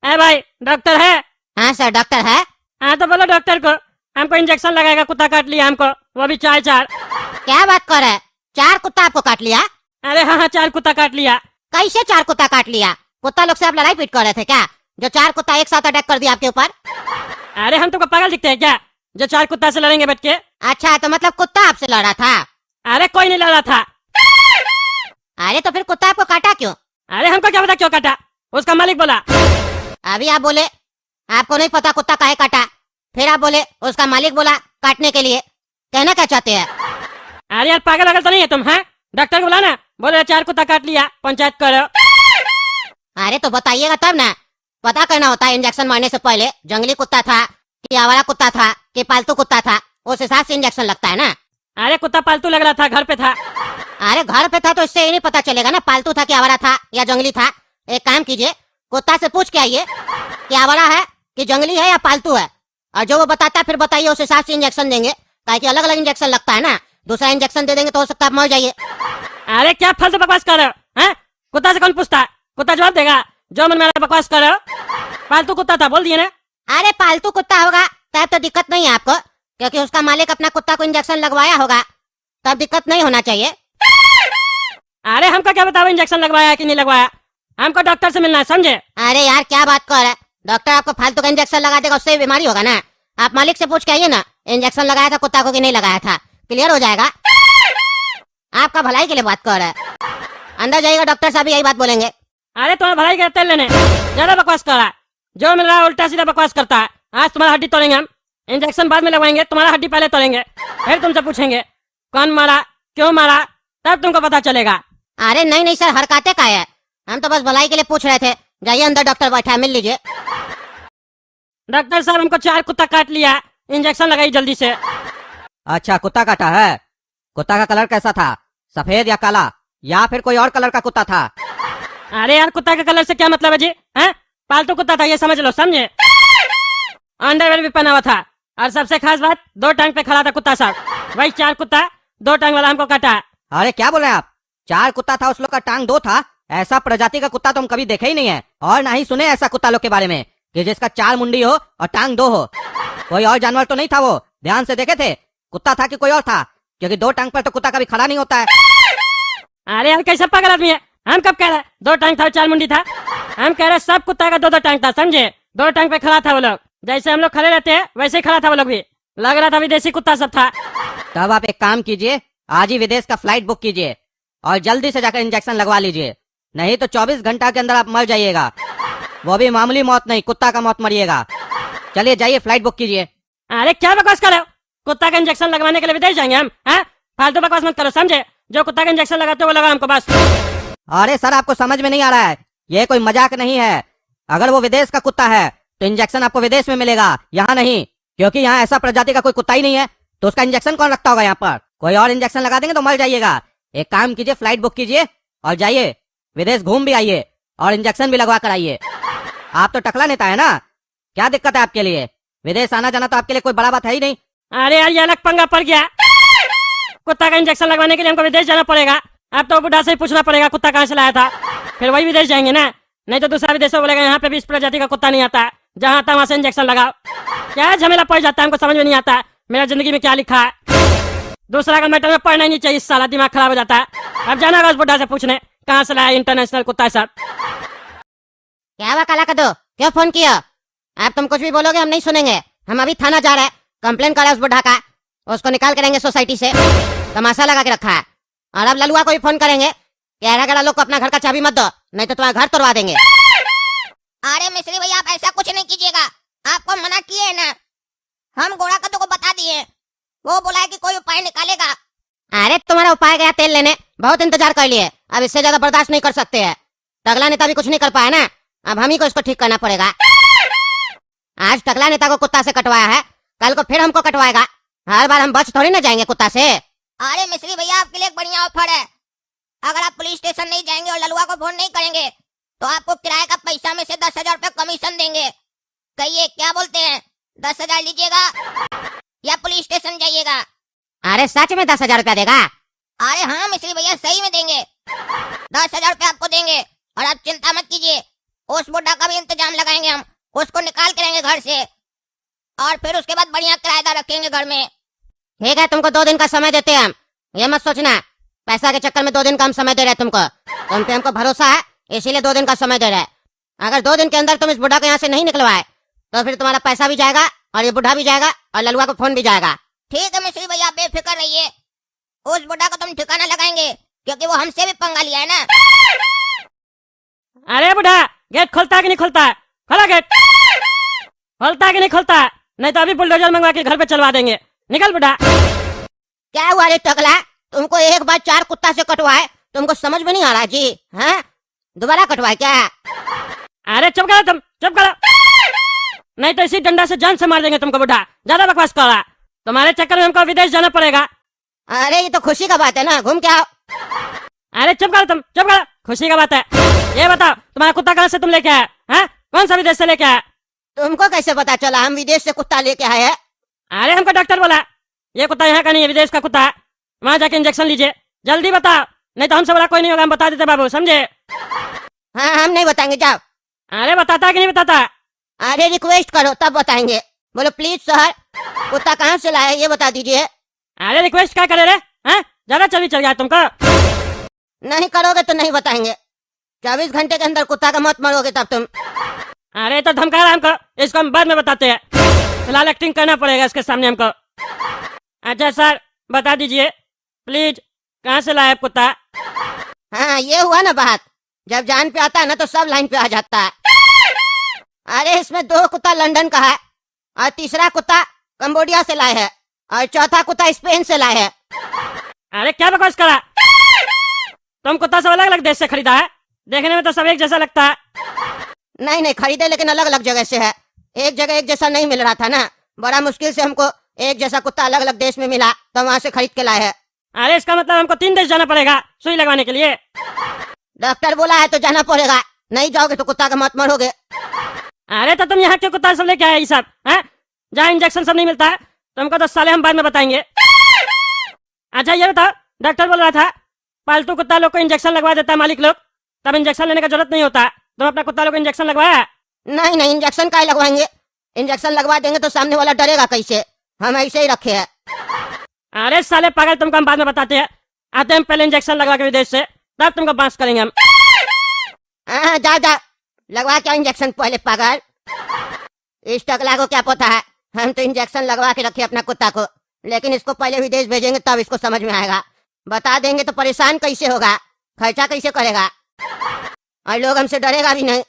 है भाई, डॉक्टर है? हाँ सर डॉक्टर है। हाँ तो बोलो डॉक्टर को, हमको इंजेक्शन लगाएगा, कुत्ता काट लिया हमको, वो भी चार चार। क्या बात कर रहे हैं? 4 कुत्ता आपको काट लिया? अरे हाँ हाँ, 4 कुत्ता काट लिया। कैसे 4 कुत्ता काट लिया? कुत्ता लोग से आप लड़ाई पीट कर रहे थे क्या, जो 4 कुत्ता एक साथ अटैक कर दिया आपके ऊपर? अरे हम तुमको पागल दिखते हैं क्या, जो 4 कुत्ता से लड़ेंगे बैठ के? अच्छा तो मतलब कुत्ता आपसे लड़ा था? अरे कोई नहीं लड़ा था। अरे तो फिर कुत्ता आपको काटा क्यों? अरे हमको क्या पता क्यों काटा, उसका मालिक बोला। अभी आप बोले आपको नहीं पता कुत्ता काहे काटा, फिर आप बोले उसका मालिक बोला काटने के लिए। कहना क्या चाहते हैं? अरे यार पागल वागल तो नहीं है तुम? हैं, डॉक्टर को बोला ना, बोले 4 कुत्ता काट लिया, पंचायत करो। अरे तो बताइएगा तब ना, पता करना होता है इंजेक्शन मारने से पहले, जंगली कुत्ता था कि आवारा कुत्ता था कि पालतू कुत्ता था, उस हिसाब से इंजेक्शन लगता है ना। अरे कुत्ता पालतू लग रहा था, घर पे था। अरे घर पे था तो इससे ये नहीं पता चलेगा ना पालतू था कि आवारा था या जंगली था। एक काम कीजिए, कुत्ता से पूछ के आइए कि आवारा है कि जंगली है या पालतू है, और जो वो बताता है फिर बताइए, उस हिसाब से इंजेक्शन देंगे। ताकि अलग अलग इंजेक्शन लगता है ना, दूसरा इंजेक्शन दे देंगे तो हो सकता है आप मर जाइए। अरे क्या फालतू बकवास कर रहे हो? हैं, कुत्ता से कौन पूछता है, कुत्ता जवाब देगा। जो मन में आ रहा है बकवास कर रहे हो। पालतू कुत्ता था बोल दिए ना। अरे पालतू कुत्ता होगा तब तो दिक्कत नहीं है आपको, क्योंकि उसका मालिक अपना कुत्ता को इंजेक्शन लगवाया होगा, तब दिक्कत नहीं होना चाहिए। अरे हमको क्या बताओ इंजेक्शन लगवाया कि नहीं लगवाया, हमको डॉक्टर से मिलना है, समझे? अरे यार क्या बात कर रहे हैं, डॉक्टर आपको फालतू का इंजेक्शन लगा देगा, उससे बीमारी होगा ना। आप मालिक से पूछ के आइए ना, इंजेक्शन लगाया था कुत्ता को कि नहीं लगाया था, क्लियर हो जाएगा। आपका भलाई के लिए बात कर रहे हैं। अंदर जाइएगा, डॉक्टर साहब यही बात बोलेंगे। अरे तुम्हारा भलाई का तेल लेने ज्यादा बकवास कर रहा है, जो मिल रहा है उल्टा सीधा बकवास करता है। आज तुम्हारा हड्डी तोड़ेंगे हम, इंजेक्शन बाद में लगवाएंगे, तुम्हारा हड्डी पहले तोड़ेंगे, फिर तुमसे पूछेंगे कौन मारा, क्यों मारा, तब तुमको पता चलेगा। अरे नहीं नहीं सर, हरकाते का है, हम तो बस भलाई के लिए पूछ रहे थे। जाइए अंदर, डॉक्टर बैठा है, मिल लीजिए। डॉक्टर साहब हमको 4 कुत्ता काट लिया, इंजेक्शन लगाई जल्दी से। अच्छा कुत्ता काटा है, कुत्ता का कलर कैसा था, सफेद या काला, या फिर कोई और कलर का कुत्ता था? अरे यार कुत्ता के कलर से क्या मतलब है जी? हैं, पालतू कुत्ता था ये समझ लो, समझे? अंडरवेयर भी पहना हुआ था, और सबसे खास बात 2 टांग पे खड़ा था कुत्ता साहब। वही 4 कुत्ता 2 टांग वाला हमको काटा। अरे क्या बोल रहे हैं आप, 4 कुत्ता था, उस लोग का टांग 2 था? ऐसा प्रजाति का कुत्ता तो हम कभी देखे ही नहीं है, और ना ही सुने ऐसा कुत्ता लोग के बारे में कि जिसका 4 मुंडी हो और टांग 2 हो। कोई और जानवर तो नहीं था वो, ध्यान से देखे थे, कुत्ता था कि कोई और था? क्योंकि 2 टांग पर तो कुत्ता कभी खड़ा नहीं होता है। अरे यार कैसा पागल आदमी है, हम कब कह रहे 2 टांग था 4 मुंडी था? हम कह रहे सब कुत्ता का 2 टांग था, समझे? 2 टांग पे खड़ा था वो लोग, जैसे हम लोग खड़े रहते हैं वैसे ही खड़ा था वो लोग भी, लग रहा था विदेशी कुत्ता सब था। तब आप एक काम कीजिए, आज ही विदेश का फ्लाइट बुक कीजिए और जल्दी से जाकर इंजेक्शन लगवा लीजिए, नहीं तो 24 घंटा के अंदर आप मर जाइएगा। वो भी मामूली मौत नहीं, कुत्ता का मौत मरिएगा। चलिए जाइए फ्लाइट बुक कीजिए। अरे क्या बकवास कर रहे हो, कुत्ता का इंजेक्शन लगवाने के लिए विदेश जाएंगे हम? हैं, फालतू बकवास मत करो, समझे? जो कुत्ता का इंजेक्शन लगाते हो वो लगा हमको बस। अरे सर आपको समझ में नहीं आ रहा है, ये कोई मजाक नहीं है। अगर वो विदेश का कुत्ता है तो इंजेक्शन आपको विदेश में मिलेगा, यहाँ नहीं, क्योंकि यहाँ ऐसा प्रजाति का कोई कुत्ता ही नहीं है, तो उसका इंजेक्शन कौन रखता होगा यहाँ पर? कोई और इंजेक्शन लगा देंगे तो मर जाइएगा। एक काम कीजिए, फ्लाइट बुक कीजिए और जाइए विदेश घूम भी आइए और इंजेक्शन भी लगवा कर आइए। आप तो टकला नेता है ना, क्या दिक्कत है आपके लिए? विदेश आना जाना तो आपके लिए कोई बड़ा बात है ही नहीं। अरे यार ये अलग पंगा पड़ गया, कुत्ता का इंजेक्शन लगवाने के लिए हमको विदेश जाना पड़ेगा। अब तो बुढ़ा से ही पूछना पड़ेगा कुत्ता कहाँ से लाया था, फिर वही विदेश जाएंगे ना, नहीं तो दूसरा विदेश बोलेगा यहाँ पे भी इस प्रजाति का कुत्ता नहीं आता, जहाँ आता वहाँ से इंजेक्शन लगाओ। क्या झमेला पड़ जाता है, हमको समझ में नहीं आता मेरा जिंदगी में क्या लिखा है। दूसरा का मैटर में पढ़ना ही नहीं चाहिए, सारा दिमाग खराब हो जाता है। अब जाना होगा उस बुढ़ा से पूछने कहाँ से लाया इंटरनेशनल कुत्ता सब। क्या हुआ काला कदो, क्यों फोन किया? आप तुम कुछ भी बोलोगे हम नहीं सुनेंगे, हम अभी थाना जा रहे हैं, कंप्लेन कर रहे हैं उस बुढ़ा का, उसको निकाल के रहेंगे सोसाइटी से, तमाशा लगा के रखा है। और अब ललुआ को भी फोन करेंगे कि अरा लोग को अपना घर का चाबी मत दो, नहीं तो तुम्हारा घर तोड़वा देंगे। अरे मिस्त्री भैया आप ऐसा कुछ नहीं कीजिएगा, आपको मना किए है ना, हम गोरा कद्दू को बता दिए, वो बोला है कि कोई उपाय निकालेगा। अरे तुम्हारा उपाय गया तेल लेने, बहुत इंतजार कर लिए, अब इससे ज्यादा बर्दाश्त नहीं कर सकते हैं। टकला नेता भी कुछ नहीं कर पाया ना, अब हम ही को इसको ठीक करना पड़ेगा। आज टकला नेता को कुत्ता से कटवाया है, कल को फिर हमको कटवाएगा, हर बार हम बच थोड़ी ना जाएंगे कुत्ता से। अरे मिस्त्री भैया आपके लिए एक बढ़िया ऑफर है, अगर आप पुलिस स्टेशन नहीं जाएंगे और ललुआ को फोन नहीं करेंगे तो आपको किराए का पैसा में से 10,000 रुपए कमीशन देंगे। कहिए क्या बोलते हैं, 10,000 लीजिएगा या पुलिस स्टेशन जाइएगा? अरे सच में 10,000 रुपया देगा? अरे हाँ मिस्त्री भैया सही में देंगे, 10,000 रुपए आपको देंगे और आप चिंता मत कीजिए, उस बुढ़ा का भी इंतजाम लगाएंगे हम। उसको निकाल के रहेंगे घर से, और फिर उसके बाद बढ़िया किराएदार रखेंगे घर में। ठीक है, तुमको 2 दिन का समय देते हैं हम। ये मत सोचना पैसा के चक्कर में 2 दिन का हम समय दे रहे हैं तुमको। तुम पे हमको भरोसा है, इसीलिए 2 दिन का समय दे रहे हैं। अगर 2 दिन के अंदर तुम इस बुढ़ा को यहाँ से नहीं निकलवाए तो फिर तुम्हारा पैसा भी जाएगा और ये बुढ़ा भी जाएगा और ललुआ को फोन भी जाएगा। ठीक है मिश्री भैया, बेफिक्र रहिए। उस बुढ़ा को तुम ठिकाना लगाएंगे, क्योंकि वो हमसे भी पंगा लिया है ना। अरे बुढ़ा, गेट खोलता है कि नहीं खोलता है? खोला गेट। खोलता है कि नहीं खोलता है? नहीं तो अभी बुलडोजर मंगवा के घर पे चलवा देंगे। निकल बुढ़ा। क्या हुआ रे टकला, तुमको एक बार 4 कुत्ता से कटवाए, तुमको समझ में नहीं आ रहा जी? हैं, दोबारा कटवाए क्या? अरे चुप करो तुम, चुप करो, नहीं तो इसी डंडा से जान से मार देंगे तुमको। बुढ़ा ज्यादा बकवास कर रहा। तुम्हारे चक्कर में हमको विदेश जाना पड़ेगा। अरे ये तो खुशी का बात है ना, घूम के आओ। अरे चुप करो तुम, चुप करो, खुशी का बात है। ये बताओ तुम्हारा कुत्ता कहाँ से तुम लेके आए हैं? कौन सा विदेश से लेके आए? तुमको कैसे पता चला हम विदेश से कुत्ता लेके आए हैं? अरे हमको डॉक्टर बोला ये कुत्ता यहाँ का नहीं है, विदेश का कुत्ता है। वहाँ जाके इंजेक्शन लीजिए, जल्दी बताओ, नहीं तो हमसे बड़ा कोई नहीं होगा। हम बता देते बाबू, समझे? हाँ, हम नहीं बताएंगे, जाओ। अरे बताता है कि नहीं बताता? अरे रिक्वेस्ट करो तब बताएंगे। बोलो प्लीज सर, कुत्ता कहाँ से लाए ये बता दीजिए। अरे रिक्वेस्ट क्या करे रे? हैं, ज्यादा चल गया तुमको। नहीं करोगे तो नहीं बताएंगे। 24 घंटे के अंदर कुत्ता का मौत मरोगे तब तुम। अरे तो धमका रहा हमको, इसको हम बाद में बताते हैं। फिलहाल एक्टिंग करना पड़ेगा इसके सामने हमको। अच्छा सर बता दीजिए प्लीज, कहाँ से लाया कुत्ता? हाँ ये हुआ ना बात, जब जान पे आता है ना तो सब लाइन पे आ जाता है। अरे इसमें 2 कुत्ता लंदन का है और तीसरा कुत्ता कंबोडिया से लाए है और चौथा कुत्ता स्पेन से लाए है। अरे क्या बकवास करा? तुम कुत्ता सब अलग अलग देश से खरीदा है? देखने में तो सब एक जैसा लगता है। नहीं नहीं खरीदे, लेकिन अलग अलग जगह से है। एक जगह एक जैसा नहीं मिल रहा था ना, बड़ा मुश्किल से हमको एक जैसा कुत्ता अलग अलग देश में मिला तो वहाँ से खरीद के लाए हैं। अरे इसका मतलब हमको 3 देश जाना पड़ेगा सुई लगवाने के लिए। डॉक्टर बोला है तो जाना पड़ेगा, नहीं जाओगे तो कुत्ता का मौत मरोगे। अरे तो तुम यहाँ क्यों कुत्ता सब लेके आए ये सब? हैं, जहाँ इंजेक्शन सब नहीं मिलता है तुमको तो साले हम बाद में बताएंगे। अच्छा ये बताओ, डॉक्टर बोल रहा था पालतू कुत्ता लोग को इंजेक्शन लगवा देता है मालिक लोग, तब इंजेक्शन लेने का जरूरत नहीं होता। तुम अपना कुत्ता लोग को इंजेक्शन लगवाया? नहीं नहीं इंजेक्शन का लगवाएंगे, इंजेक्शन लगवा देंगे तो सामने वाला डरेगा कैसे, हम ऐसे ही रखे हैं। अरे साले पागल, तुमको हम बाद में बताते हैं। आते हैं पहले इंजेक्शन लगवा के विदेश से, तब तुमको बांस करेंगे हम। हाँ जा जा लगवा क्या इंजेक्शन पहले पागल। इस टकला को क्या पता है, हम तो इंजेक्शन लगवा के रखे अपना कुत्ता को, लेकिन इसको पहले विदेश भेजेंगे तब इसको समझ में आएगा। बता देंगे तो परेशान कैसे होगा, खर्चा कैसे करेगा, और लोग हमसे डरेगा भी नहीं।